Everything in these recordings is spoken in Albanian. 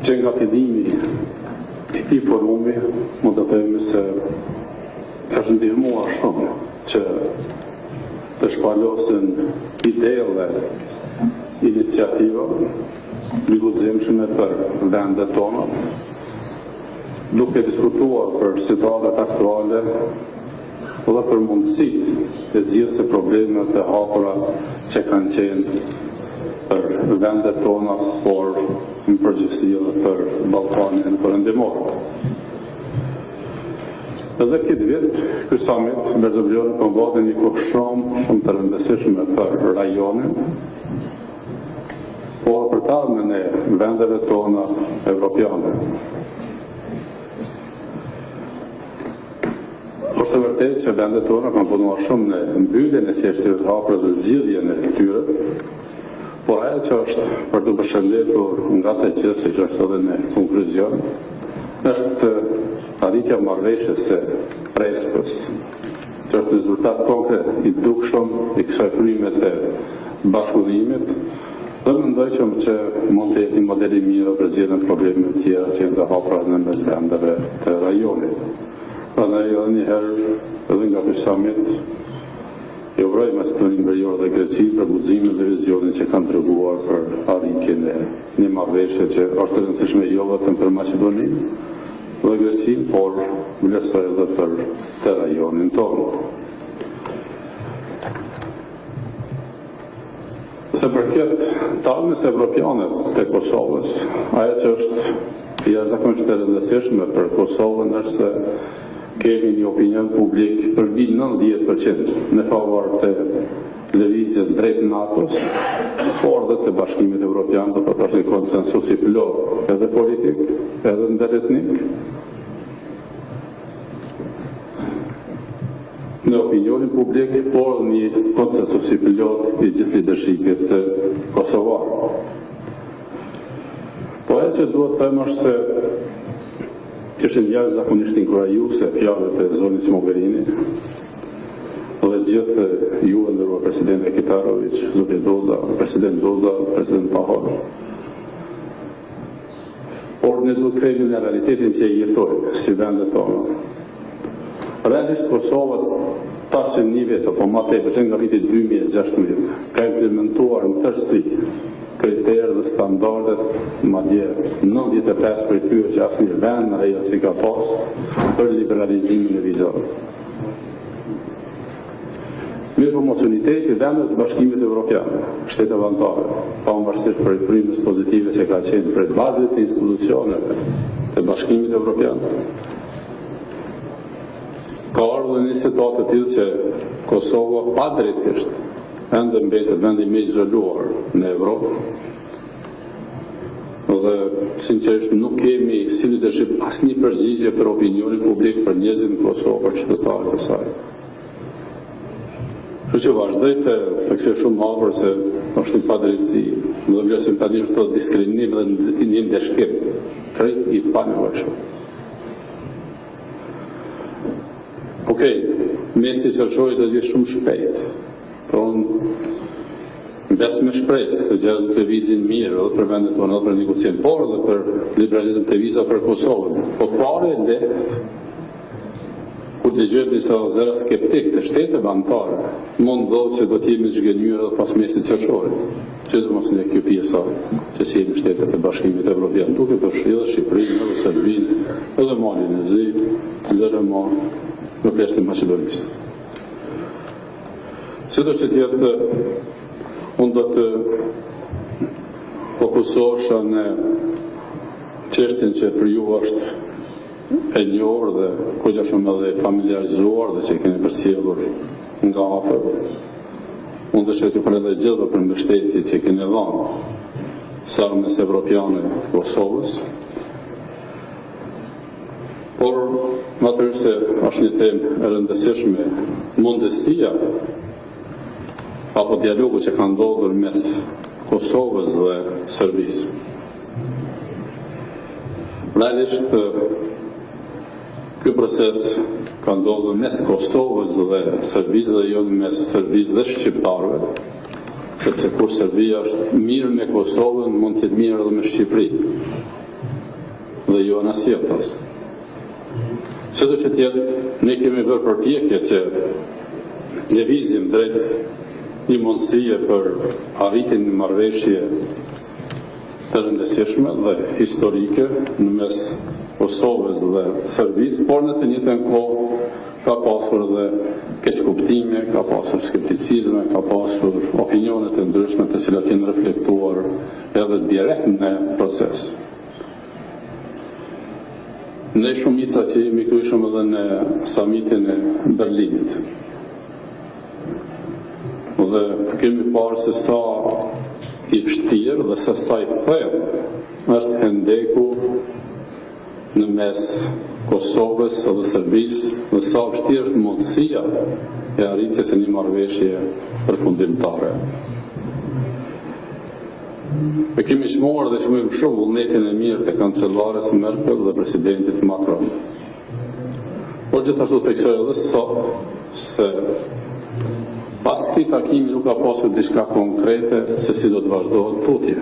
që nga fillimi I këtij forumi, mund të themi se është ndihmuar shumë që të shpalosin ide dhe iniciativa I guximshme për vendet tona, duke diskutuar për situatat aktuale dhe për mundësitë e zgjidhjes së problemeve të hapura që kanë qenë për vendet tona, por në përgjithësi edhe për Ballkanin perëndimor. Edhe këtë vit, ky summit me zëvendësinë konvoton një kohë shumë të rëndësishme për rajonin, por për të ardhmen e vendeve tona evropiane. Është vërtet që vendet tona kanë punuar shumë në mbylljen e çështjeve të hapura dhe zgjidhjen e tyre, por ajo që është për të përshëndetur nga të gjithë, siç është edhe në konkluzion, është arritja e marrëveshjes së Prespës, që është rezultat konkret I dukshëm I kësaj fryme të bashkëpunimit, dhe mendoj që mund të jetë një model I mirë për zgjidhjen e problemeve të tjera që janë të hapura në mes vendeve të rajonit. Prandaj edhe një herë edhe nga ky summit I uroj Maqedoninë Veriore dhe Greqi për guximin dhe vizionin që kanë treguar për arritjen e një marrëveshje që është e rëndësishme jo vetëm për Maqedoninë dhe Greqinë, por vlerësoj edhe për të rajonin tonë. Se përket talmes evropiane të Kosovës, ajo që është jashtëzakonisht e rëndësishme për Kosovën është se kemi një opinion publik për mbi 90% në favor të lëvizjes drejt NATO-s, por dhe të Bashkimit Evropian do të është një konsensus I plot edhe politik, edhe ndërretnik, në opinionin publik, por një konsensus I plot I gjithë lidershipit të kosovar. Po e që duhet të them është se është jashtëzakonisht inkurajuese fjalët e zonës Mogherini dhe gjithë ju nderuar president Kitarović, zoti Doda, president Pahor. Por ne duhet të kthehemi në realitetin që jetojmë si vendet tona. Realisht Kosova tash një vit apo më tepër që nga viti 2016 ka implementuar në tërësi kriterë dhe standardet, madje 95 për tyre që asnjë vend ajo si ka pas për liberalizimin e vizave. Mirë promocioniteti I vendet të Bashkimit Evropian, shteteve anëtare, pavarësisht për frymës pozitive që ka qenë për bazat e institucioneve të Bashkimit Evropian, ka ardhur një situatë të tillë që Kosova padrejtisht ende mbetet vendi më izoluar në Evropë. Dhe sinqerisht nuk kemi si lidership asnjë përgjigje për opinionin publik për njerëzit në Kosovë, për qytetarët e saj. Kështu që vazhdoj të theksoj shumë hapur se është një padrejtësi, dhe vlerësim tani është diskriminim dhe një ndeshkim, krejt I panevojshëm. Okej, mesi qërshoj dhe vje shumë shpejt, por bes me shpresë se gjërat të lëvizin mirë edhe për vendet tona edhe për negociim, por edhe për liberalizim të viza për Kosovën. Po fare lehtë, kur dëgjojmë disa zëra skeptik të shteteve anëtare, mund ndodhë që do të jemi zhgënjur edhe pas mesit qershorit, që do mos në kjo pjesa që si jemi shtetet e Bashkimit Evropian, duke përfshirë edhe Shqipërinë, edhe Serbinë, edhe Malin e Zi, edhe në pleshtë e Maqedonisë. Sido që tjetë unë do të fokusosha në çështjen që për ju është e njohur dhe kogja shumë edhe familiarizuar dhe që keni përcjellur nga afër. Unë do të përmendoj gjithë për mbështetjen që keni dhënë sarmës evropiane Kosovës. Por natyrisht se është një temë e rëndësishme, mundësia apo dialogu që ka ndodhur mes Kosovës dhe Serbisë. Realisht, ky proces ka ndodhur mes Kosovës dhe Serbisë dhe jo mes Serbisë dhe shqiptarëve, sepse kur Serbia është mirë me Kosovën, mund të jetë mirë edhe me Shqipërinë. dhe jo në sjelltas. Çdo që tjetë, ne kemi bërë përpjekje që lëvizim drejt një mundësie për arritin një marrëveshje të rëndësishme dhe historike në mes Kosovës dhe Serbisë, por në të njëjtën kohë ka pasur dhe keqkuptime, ka pasur skepticizme, ka pasur opinione të ndryshme të cilat janë reflektuar edhe direkt në proces. Ne shumica që jemi këtu ishëm edhe në summitin e Berlinit. Dhe kemi parë se sa i vështirë dhe se sa i thellë është hendeku në mes Kosovës dhe Serbisë dhe sa vështirë është mundësia e arritjes së një marrëveshje përfundimtare. Ne kemi shmuar dhe shmojmë shumë vullnetin e mirë të kancellares Merkel dhe presidentit Macron. Por gjithashtu theksoj edhe sot se pas këtij takimi nuk ka pasur diçka konkrete se si do të vazhdohet tutje.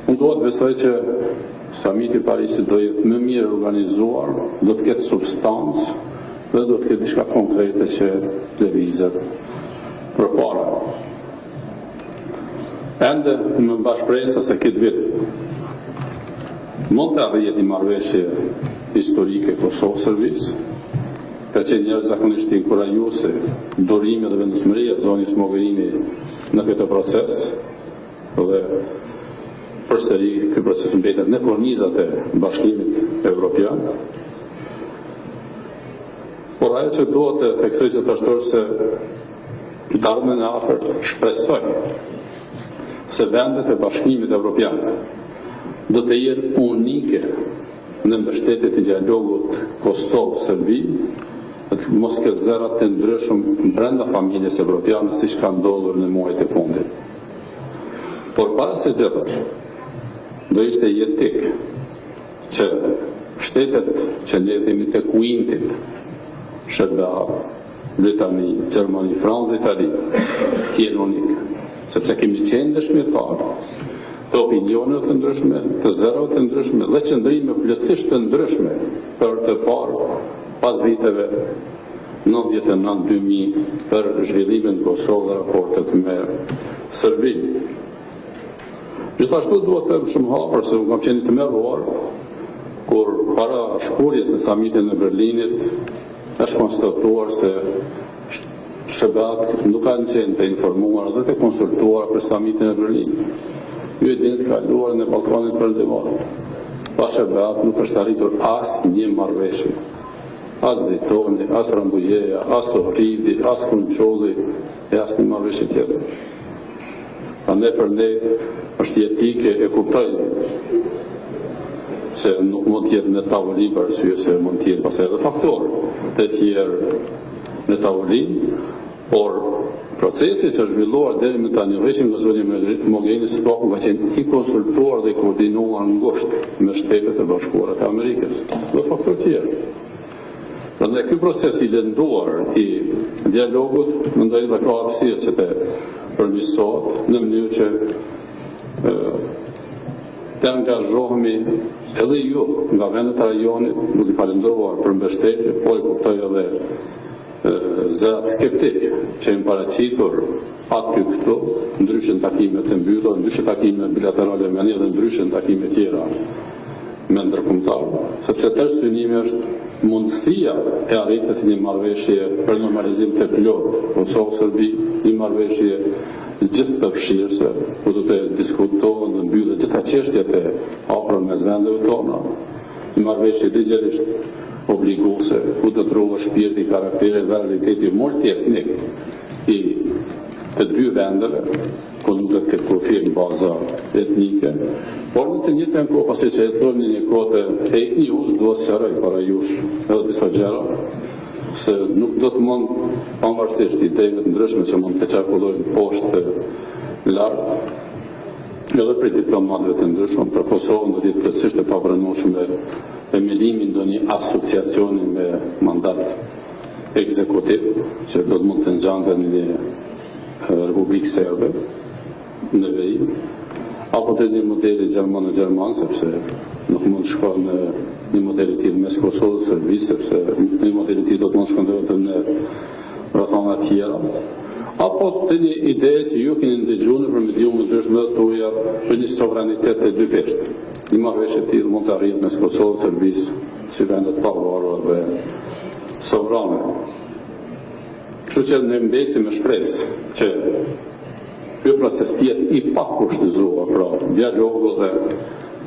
Unë do të besoj që Samiti i Parisit do jetë më mirë organizuar, do të ketë substancë dhe do të ketë diçka konkrete që lëvizet përpara. Ende më mba shpresa se këtë vit mund të arrihet një marrëveshje historike Kosovë-Serbisë, ka qenë njerëz zakonisht inkurajuese durimi dhe vendosmëria e zonës Mogherini në këtë proces dhe përsëri ky proces mbetet në kornizat e Bashkimit Evropian. Por ajo që duhet të theksoj gjithashtu se ardhmen e afërt shpresoj se vendet e Bashkimit Evropian do të jenë unike në mbështetje të dialogut Kosovë-Serbi, mos ketë zërat të ndryshëm brenda familjes evropiane siç ka ndodhur në muajt e fundit. Por para se gjithash, do ishte jetik që shtetet që ne themi të kuintit, SBA, Britani, Gjermani, Francë, Itali, tjenë unikë, sepse kemi qenë dëshmitarë të opinionet të ndryshme, të zërave të ndryshme dhe qëndrime plotësisht të ndryshme për të parë pas viteve 99-2000 për zhvillimin e Kosovës dhe raportet me Serbinë. Gjithashtu duhet të them shumë hapur se unë kam qenë të merruar kur para shkurjes në samitin e Berlinit është konstatuar se SBA-t nuk kanë qenë të informuar dhe të konsultuar për samitin e Berlinit. Ju e dini të kaluar në Ballkanin Perëndimor. Pa SBA-t nuk është arritur asnjë marrëveshje. As Daytoni, as Rambujeja, as Ohridi, as Kunçolli e asnjë marrëveshje tjetër. Prandaj për ne është jetike e kuptoj se nuk mund të jetë në tavolinë për arsye se mund të jetë pastaj edhe faktorë të tjerë në tavolinë, por procesi që është zhvilluar deri më tani veçën nga zona e Mogherini Spoku ka qenë i konsultuar dhe i koordinuar ngushtë me Shtetet e Bashkuara të Amerikës dhe faktorë tjerë. Prandaj ky proces i lënduar i dialogut mendoj se ka hapësirë që të përmirësohet në mënyrë që të angazhohemi edhe ju nga vendet e rajonit, duke falendëruar për mbështetje, por e kuptoj edhe zërat skeptik që janë paraqitur aty këtu, ndryshe takime të mbyllura, ndryshe takime bilaterale me një dhe ndryshe takime tjera me ndërkombëtar, sepse tërë synimi është mundësia e arritjes së një marrëveshje për normalizim të plotë Kosovë-Serbi, një marrëveshje gjithë përfshirëse, ku do të diskutohen dhe mbyllet gjitha çështjet e hapura mes vendeve tona, një marrëveshje ligjërisht obliguese, ku do të ruhet shpirti, karakteri dhe realiteti multietnik i të dy vendeve, ku nuk do të ketë kufir në baza etnike, por në të njëjtën kohë pasi që jetojmë në një kohë të fake news, duhet të sqaroj para jush edhe disa gjëra, se nuk do të mund pavarësisht ideve të ndryshme që mund të qarkullojnë poshtë lart, edhe për diplomatëve të ndryshëm, për Kosovën do të jetë plotësisht e papranueshme themelimin ndonjë asociacioni me mandat ekzekutiv, që do të mund të ngjante në Republikë Serbe në veri, apo të një modeli gjerman sepse nuk mund shkon në një modeli tillë mes Kosovës dhe Serbisë, sepse një modeli tillë do të mund shkon vetëm në rrethana të tjera. Apo të një ide që ju keni ndëgjuar për medium të ndryshme tuaja për një sovranitet të dy veshte. Një marrëveshje e tillë mund të arrihet mes Kosovës dhe Serbisë si vende të pavarura dhe sovrane. Kështu që ne mbesim me shpresë që ky proces të jetë i pakushtëzuar, pra dialogu dhe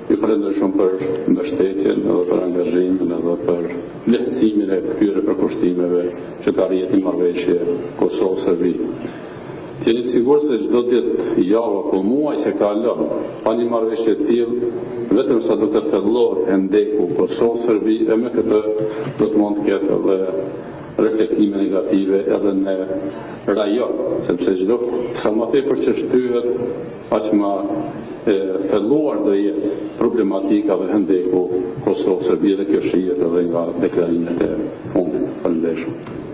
ju falenderoj shumë për mbështetjen edhe për angazhimin edhe për lehtësimin e këtyre përkushtimeve që të arrihet një marrëveshje Kosovë-Serbi. Të jeni sigurt se çdo ditë javë apo muaj që kalon pa një marrëveshje të tillë, vetëm sa do të thellohet hendeku Kosovë-Serbi, e me këtë do të mund të ketë edhe reflektime negative edhe në rajon, sepse çdo sa më tepër që shtyhet, aq më thelluar do jetë problematika dhe hendeku Kosovë-Serbi, dhe kjo shihet edhe nga deklarimet e fundit. Faleminderit.